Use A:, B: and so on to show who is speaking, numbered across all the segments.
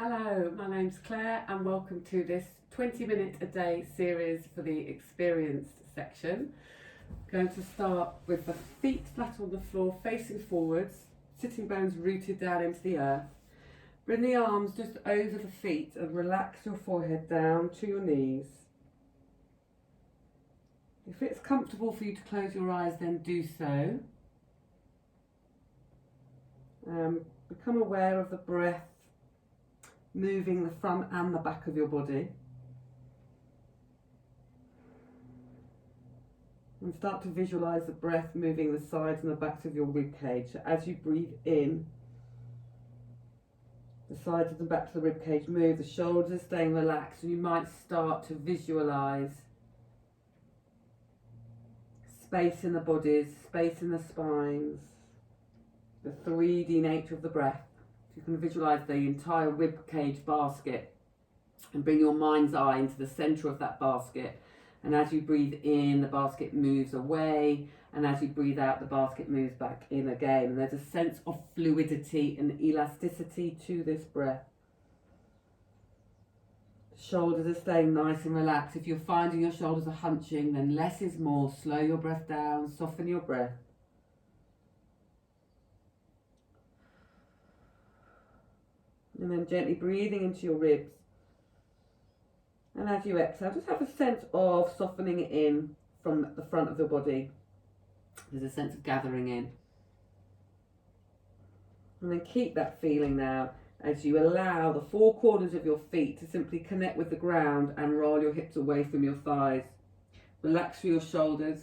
A: Hello, my name's Claire and welcome to this 20-minute a day series for the experienced section. I'm going to start with the feet flat on the floor facing forwards, sitting bones rooted down into the earth. Bring the arms just over the feet and relax your forehead down to your knees. If it's comfortable for you to close your eyes, then do so. Become aware of the breath moving the front and the back of your body. And start to visualise the breath moving the sides and the backs of your rib cage. So as you breathe in, the sides and the backs of the rib cage move, the shoulders staying relaxed, and you might start to visualise space in the bodies, space in the spines, the 3D nature of the breath. You can visualise the entire rib cage basket and bring your mind's eye into the centre of that basket. And as you breathe in, the basket moves away, and as you breathe out, the basket moves back in again. And there's a sense of fluidity and elasticity to this breath. Shoulders are staying nice and relaxed. If you're finding your shoulders are hunching, then less is more. Slow your breath down, soften your breath. And then gently breathing into your ribs. And as you exhale, just have a sense of softening it in from the front of the body. There's a sense of gathering in. And then keep that feeling now as you allow the four corners of your feet to simply connect with the ground and roll your hips away from your thighs. Relax through your shoulders.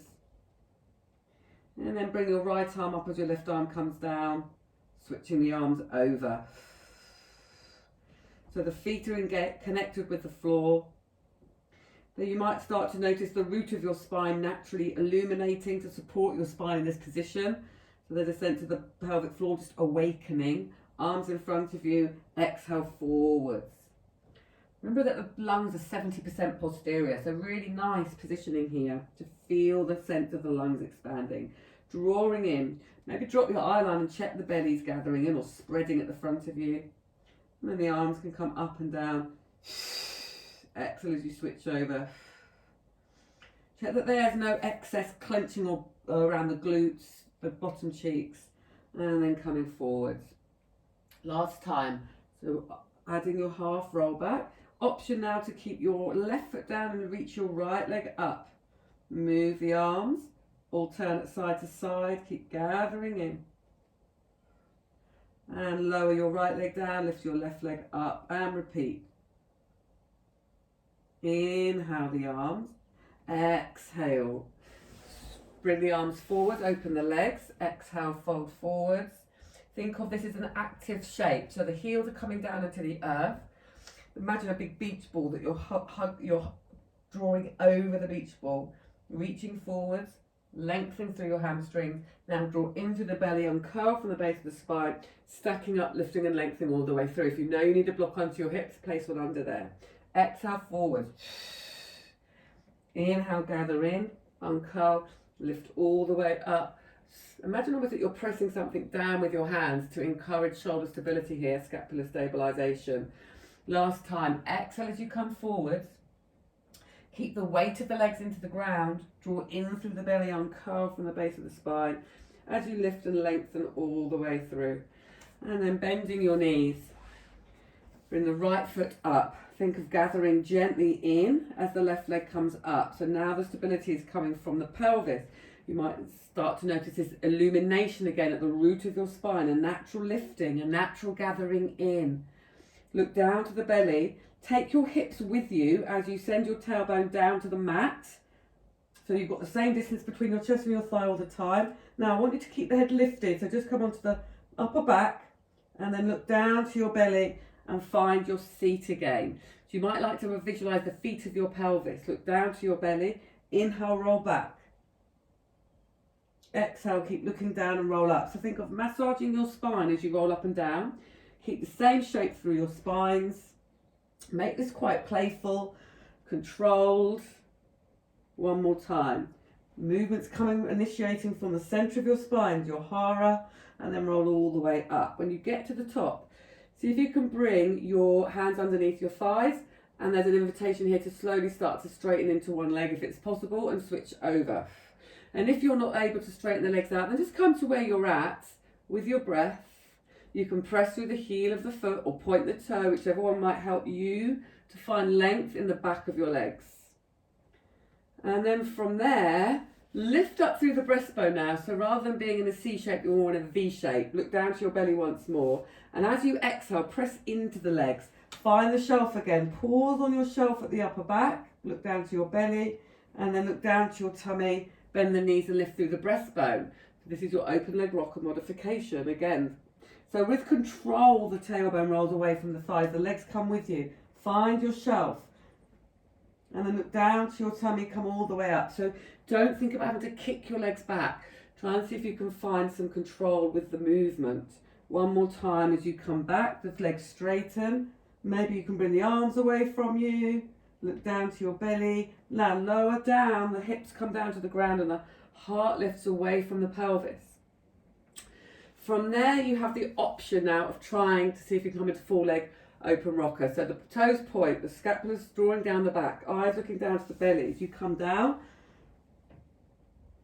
A: And then bring your right arm up as your left arm comes down, switching the arms over. So the feet are connected with the floor. Then you might start to notice the root of your spine naturally illuminating to support your spine in this position. So there's a sense of the pelvic floor just awakening. Arms in front of you, exhale forwards. Remember that the lungs are 70% posterior, so really nice positioning here to feel the sense of the lungs expanding. Drawing in, maybe drop your eyeline and check the belly's gathering in or spreading at the front of you. And then the arms can come up and down. Exhale as you switch over. Check that there's no excess clenching or around the glutes, the bottom cheeks, and then coming forwards. Last time, so adding your half roll back. Option now to keep your left foot down and reach your right leg up. Move the arms, alternate side to side, keep gathering in. And lower your right leg down, lift your left leg up and repeat. Inhale the arms, exhale. Bring the arms forward, open the legs, exhale, fold forwards. Think of this as an active shape, so the heels are coming down into the earth. Imagine a big beach ball that you're drawing over the beach ball, reaching forwards, lengthening through your hamstrings. Now draw into the belly, uncurl from the base of the spine, stacking up, lifting and lengthening all the way through. If you know you need a block onto your hips, place one under there. Exhale forward. Inhale, gather in, uncurl, lift all the way up. Imagine almost that you're pressing something down with your hands to encourage shoulder stability here, scapular stabilization. Last time, exhale as you come forwards. Keep the weight of the legs into the ground. Draw in through the belly, uncurl from the base of the spine as you lift and lengthen all the way through. And then bending your knees. Bring the right foot up. Think of gathering gently in as the left leg comes up. So now the stability is coming from the pelvis. You might start to notice this illumination again at the root of your spine, a natural lifting, a natural gathering in. Look down to the belly. Take your hips with you as you send your tailbone down to the mat. So you've got the same distance between your chest and your thigh all the time. Now I want you to keep the head lifted. So just come onto the upper back and then look down to your belly and find your seat again. So you might like to visualize the feet of your pelvis. Look down to your belly. Inhale, roll back. Exhale, keep looking down and roll up. So think of massaging your spine as you roll up and down. Keep the same shape through your spines. Make this quite playful, controlled. One more time. Movements initiating from the center of your spine, your hara, and then roll all the way up. When you get to the top, See if you can bring your hands underneath your thighs, and there's an invitation here to slowly start to straighten into one leg if it's possible and switch over. And if you're not able to straighten the legs out, then just come to where you're at with your breath. You can press through the heel of the foot or point the toe, whichever one might help you to find length in the back of your legs. And then from there, lift up through the breastbone now. So rather than being in a C shape, you're more in a V shape. Look down to your belly once more. And as you exhale, press into the legs. Find the shelf again. Pause on your shelf at the upper back. Look down to your belly. And then look down to your tummy. Bend the knees and lift through the breastbone. This is your open leg rocker modification again. So with control, the tailbone rolls away from the thighs. The legs come with you. Find your shelf. And then look down to your tummy, come all the way up. So don't think about having to kick your legs back. Try and see if you can find some control with the movement. One more time as you come back, the legs straighten. Maybe you can bring the arms away from you. Look down to your belly. Now lower down, the hips come down to the ground and the heart lifts away from the pelvis. From there, you have the option now of trying to see if you can come into full leg open rocker. So the toes point, the scapula's drawing down the back, eyes looking down to the belly. As you come down,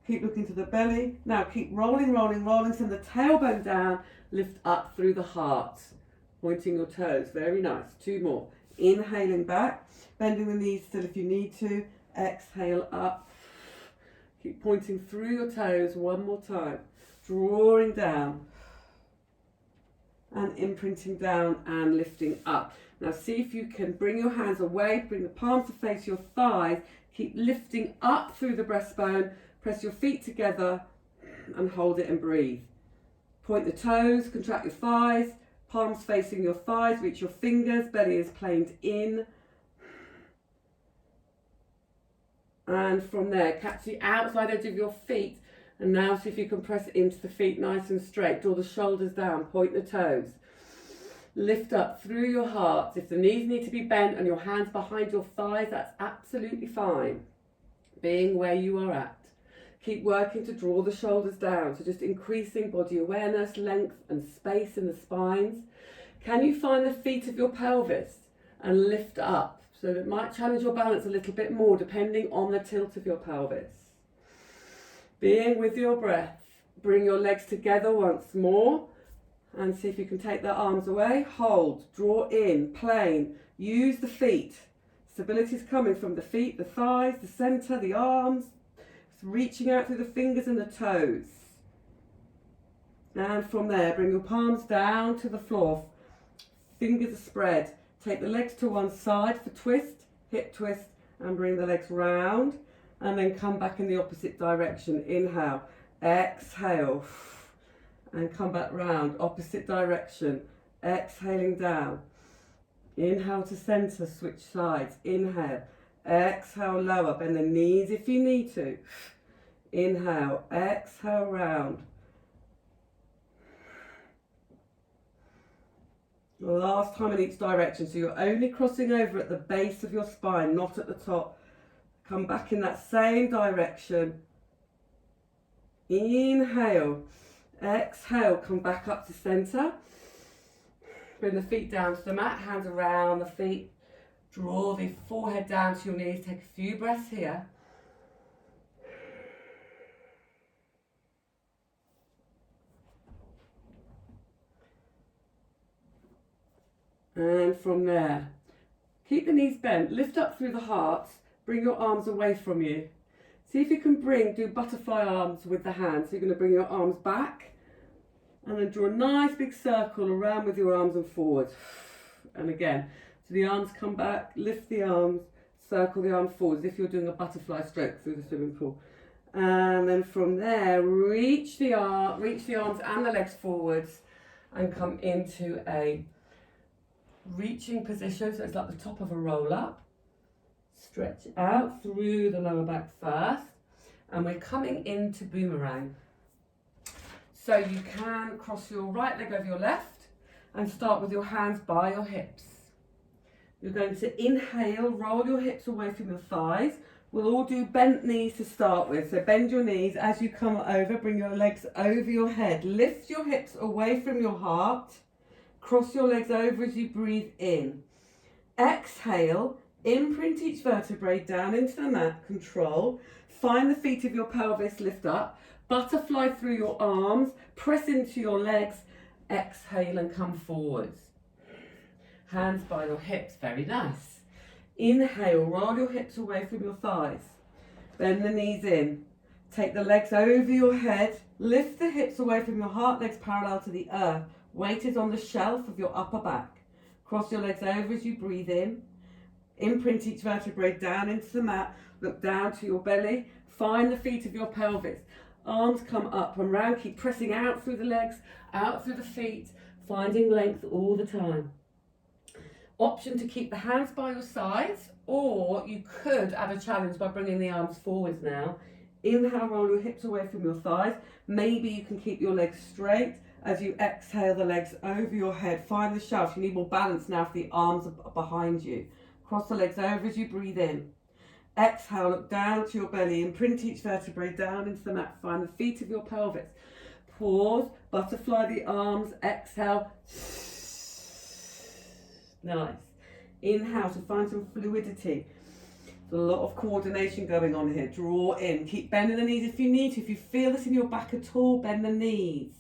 A: keep looking to the belly. Now keep rolling, rolling, rolling. Send the tailbone down, lift up through the heart, pointing your toes. Very nice. 2 more. Inhaling back, bending the knees still if you need to. Exhale up. Keep pointing through your toes 1 more time. Drawing down. And imprinting down and lifting up. Now see if you can bring your hands away, bring the palms to face your thighs, keep lifting up through the breastbone, press your feet together and hold it and breathe. Point the toes, contract your thighs, palms facing your thighs, reach your fingers, belly is planed in. And from there, catch the outside edge of your feet. And now see if you can press into the feet nice and straight. Draw the shoulders down, point the toes. Lift up through your heart. If the knees need to be bent and your hands behind your thighs, that's absolutely fine. Being where you are at. Keep working to draw the shoulders down. So just increasing body awareness, length and space in the spines. Can you find the feet of your pelvis and lift up? So it might challenge your balance a little bit more depending on the tilt of your pelvis. Being with your breath, bring your legs together once more and see if you can take the arms away. Hold, draw in, plane, use the feet. Stability is coming from the feet, the thighs, the centre, the arms. It's reaching out through the fingers and the toes. And from there, bring your palms down to the floor. Fingers are spread. Take the legs to one side for twist, hip twist, and bring the legs round. And then come back in the opposite direction. Inhale, exhale, and come back round, opposite direction. Exhaling down. Inhale to centre, switch sides. Inhale, exhale, lower, bend the knees if you need to. Inhale, exhale, round. Last time in each direction, so you're only crossing over at the base of your spine, not at the top. Come back in that same direction. Inhale. Exhale. Come back up to centre. Bring the feet down to the mat. Hands around the feet. Draw the forehead down to your knees. Take a few breaths here. And from there, keep the knees bent. Lift up through the heart. Bring your arms away from you. See if you can do butterfly arms with the hands. So you're going to bring your arms back and then draw a nice big circle around with your arms and forward. And again, so the arms come back, lift the arms, circle the arms forward as if you're doing a butterfly stroke through the swimming pool. And then from there, reach the arms and the legs forwards and come into a reaching position. So it's like the top of a roll up. Stretch out through the lower back first, and we're coming into boomerang. So you can cross your right leg over your left and start with your hands by your hips. You're going to inhale, roll your hips away from your thighs. We'll all do bent knees to start with. So bend your knees as you come over, bring your legs over your head. Lift your hips away from your heart. Cross your legs over as you breathe in. Exhale, imprint each vertebrae down into the mat, control. Find the feet of your pelvis, lift up. Butterfly through your arms, press into your legs. Exhale and come forwards. Hands by your hips, very nice. Inhale, roll your hips away from your thighs. Bend the knees in. Take the legs over your head. Lift the hips away from your heart, legs parallel to the earth. Weight is on the shelf of your upper back. Cross your legs over as you breathe in. Imprint each vertebrae down into the mat. Look down to your belly. Find the feet of your pelvis. Arms come up and round. Keep pressing out through the legs, out through the feet, finding length all the time. Option to keep the hands by your sides, or you could add a challenge by bringing the arms forwards now. Inhale, roll your hips away from your thighs. Maybe you can keep your legs straight. As you exhale, the legs over your head. Find the shelf. You need more balance now if the arms are behind you. Cross the legs over as you breathe in. Exhale, look down to your belly. Imprint each vertebrae down into the mat. Find the feet of your pelvis. Pause, butterfly the arms. Exhale. Nice. Inhale to find some fluidity. There's a lot of coordination going on here. Draw in. Keep bending the knees if you need to. If you feel this in your back at all, bend the knees.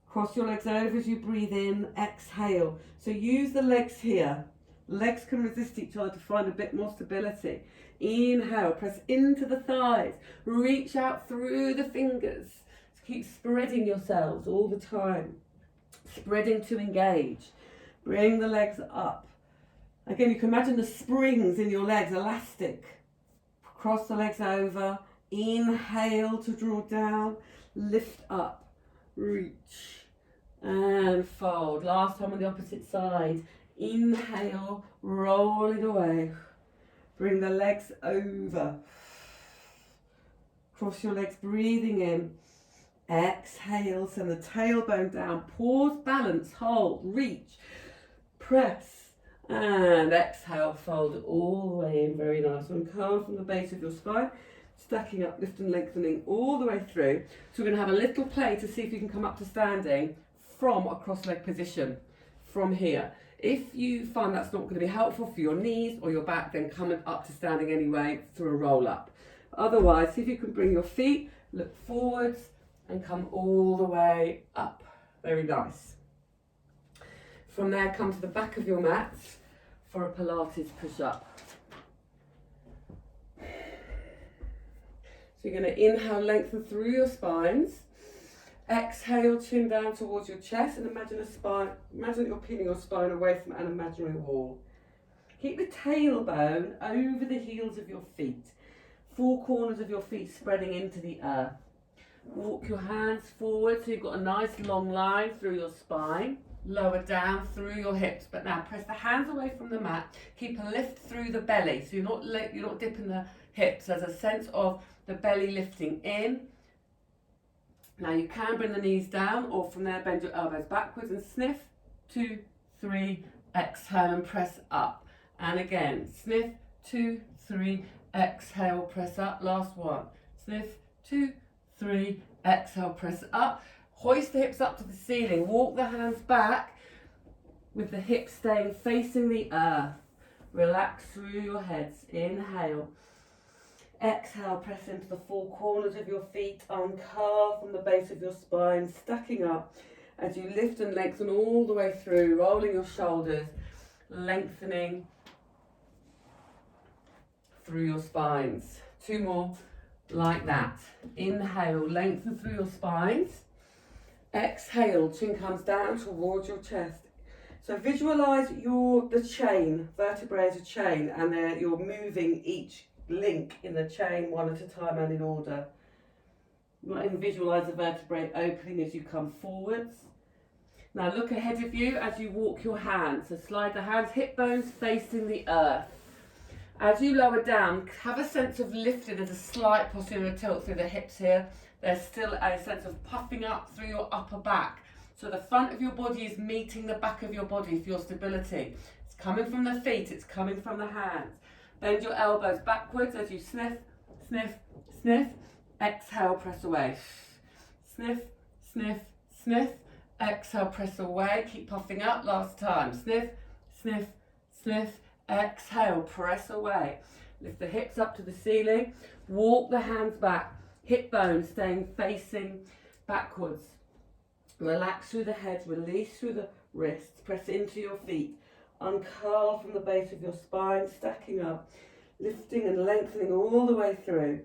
A: Cross your legs over as you breathe in. Exhale. So use the legs here. Legs can resist each other to find a bit more stability. Inhale, press into the thighs. Reach out through the fingers. Keep spreading yourselves all the time. Spreading to engage. Bring the legs up. Again, you can imagine the springs in your legs, elastic. Cross the legs over. Inhale to draw down. Lift up. Reach. And fold. Last time on the opposite side. Inhale, rolling away. Bring the legs over. Cross your legs, breathing in. Exhale, send the tailbone down. Pause, balance, hold, reach, press, and exhale, fold it all the way in. Very nice. Uncurl from the base of your spine, stacking up, lift and lengthening all the way through. So we're going to have a little play to see if you can come up to standing from a cross-leg position from here. If you find that's not going to be helpful for your knees or your back, then come up to standing anyway through a roll up. Otherwise, see if you can bring your feet, look forwards and come all the way up. Very nice. From there, come to the back of your mat for a Pilates push-up. So you're going to inhale, lengthen through your spines. Exhale, chin down towards your chest and imagine that you're peeling your spine away from an imaginary wall. Keep the tailbone over the heels of your feet. Four corners of your feet spreading into the earth. Walk your hands forward so you've got a nice long line through your spine. Lower down through your hips, but now press the hands away from the mat. Keep a lift through the belly, so you're not dipping the hips. There's a sense of the belly lifting in. Now you can bring the knees down, or from there bend your elbows backwards and sniff. 2, 3, exhale and press up. And again, sniff, 2, 3, exhale, press up. Last one. Sniff, 2, 3, exhale, press up. Hoist the hips up to the ceiling. Walk the hands back with the hips staying facing the earth. Relax through your heads. Inhale. Exhale, press into the four corners of your feet. Uncurl from the base of your spine, stacking up as you lift and lengthen all the way through, rolling your shoulders, lengthening through your spines. 2 more like that. Inhale, lengthen through your spines. Exhale, chin comes down towards your chest. So visualize the chain, vertebrae as a chain, and you're moving each link in the chain one at a time and in order. You might even visualize the vertebrae opening as you come forwards. Now look ahead of you as you walk your hands. So slide the hands, hip bones facing the earth. As you lower down, have a sense of lifting. There's a slight posterior tilt through the hips here. There's still a sense of puffing up through your upper back. So the front of your body is meeting the back of your body for your stability. It's coming from the feet, it's coming from the hands. Bend your elbows backwards as you sniff, sniff, sniff. Exhale, press away. Sniff, sniff, sniff. Exhale, press away, keep puffing up, last time. Sniff, sniff, sniff, exhale, press away. Lift the hips up to the ceiling, walk the hands back, hip bones staying facing backwards. Relax through the head, release through the wrists, press into your feet, uncurl from the base of your spine, stacking up, lifting and lengthening all the way through,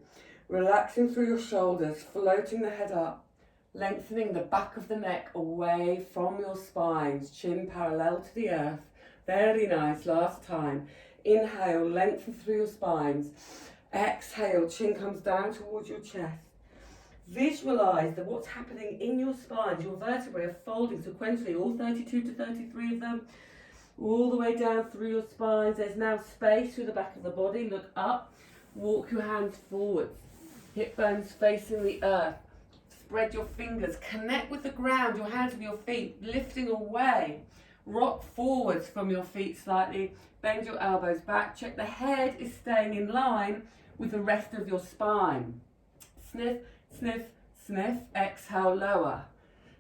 A: relaxing through your shoulders, floating the head up, lengthening the back of the neck away from your spines, chin parallel to the earth. Very nice, last time. Inhale, lengthen through your spines. Exhale, chin comes down towards your chest. Visualize that what's happening in your spines, your vertebrae are folding sequentially, all 32 to 33 of them, all the way down through your spines. There's now space through the back of the body. Look up, walk your hands forwards, hip bones facing the earth. Spread your fingers, connect with the ground, your hands with your feet, lifting away. Rock forwards from your feet slightly, bend your elbows back, check the head is staying in line with the rest of your spine. Sniff, sniff, sniff, exhale, lower.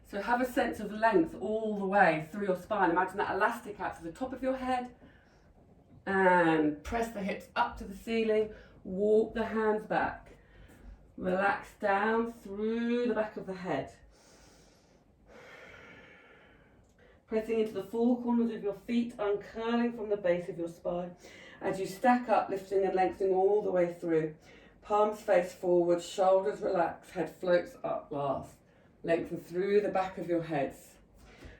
A: So have a sense of length all the way through your spine. Imagine that elastic out to the top of your head and press the hips up to the ceiling, walk the hands back. Relax down through the back of the head. Pressing into the four corners of your feet, uncurling from the base of your spine. As you stack up, lifting and lengthening all the way through. Palms face forward, shoulders relax, head floats up last. Lengthen through the back of your heads.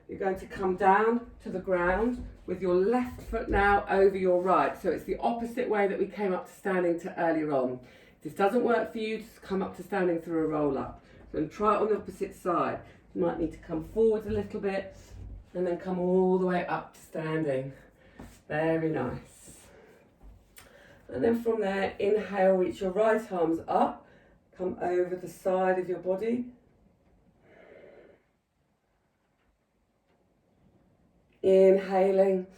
A: You're going to come down to the ground with your left foot now over your right. So it's the opposite way that we came up to standing to earlier on. If this doesn't work for you, just come up to standing through a roll up. So try it on the opposite side. You might need to come forward a little bit and then come all the way up to standing. Very nice. And then from there, inhale, reach your right arms up, come over the side of your body. Inhaling,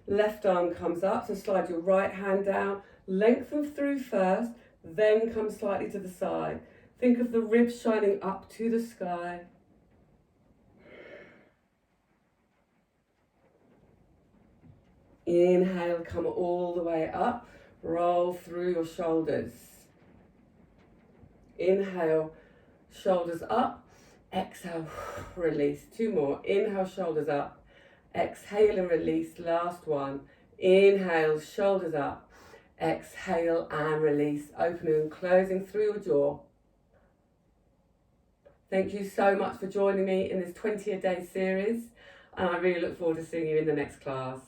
A: left arm comes up, so slide your right hand down, lengthen through first, then come slightly to the side. Think of the ribs shining up to the sky. Inhale, come all the way up, roll through your shoulders. Inhale, shoulders up, exhale, release. Two more, inhale, shoulders up, exhale and release, last one. Inhale, shoulders up, exhale and release, opening and closing through your jaw. Thank you so much for joining me in this 20-a-day series, and I really look forward to seeing you in the next class.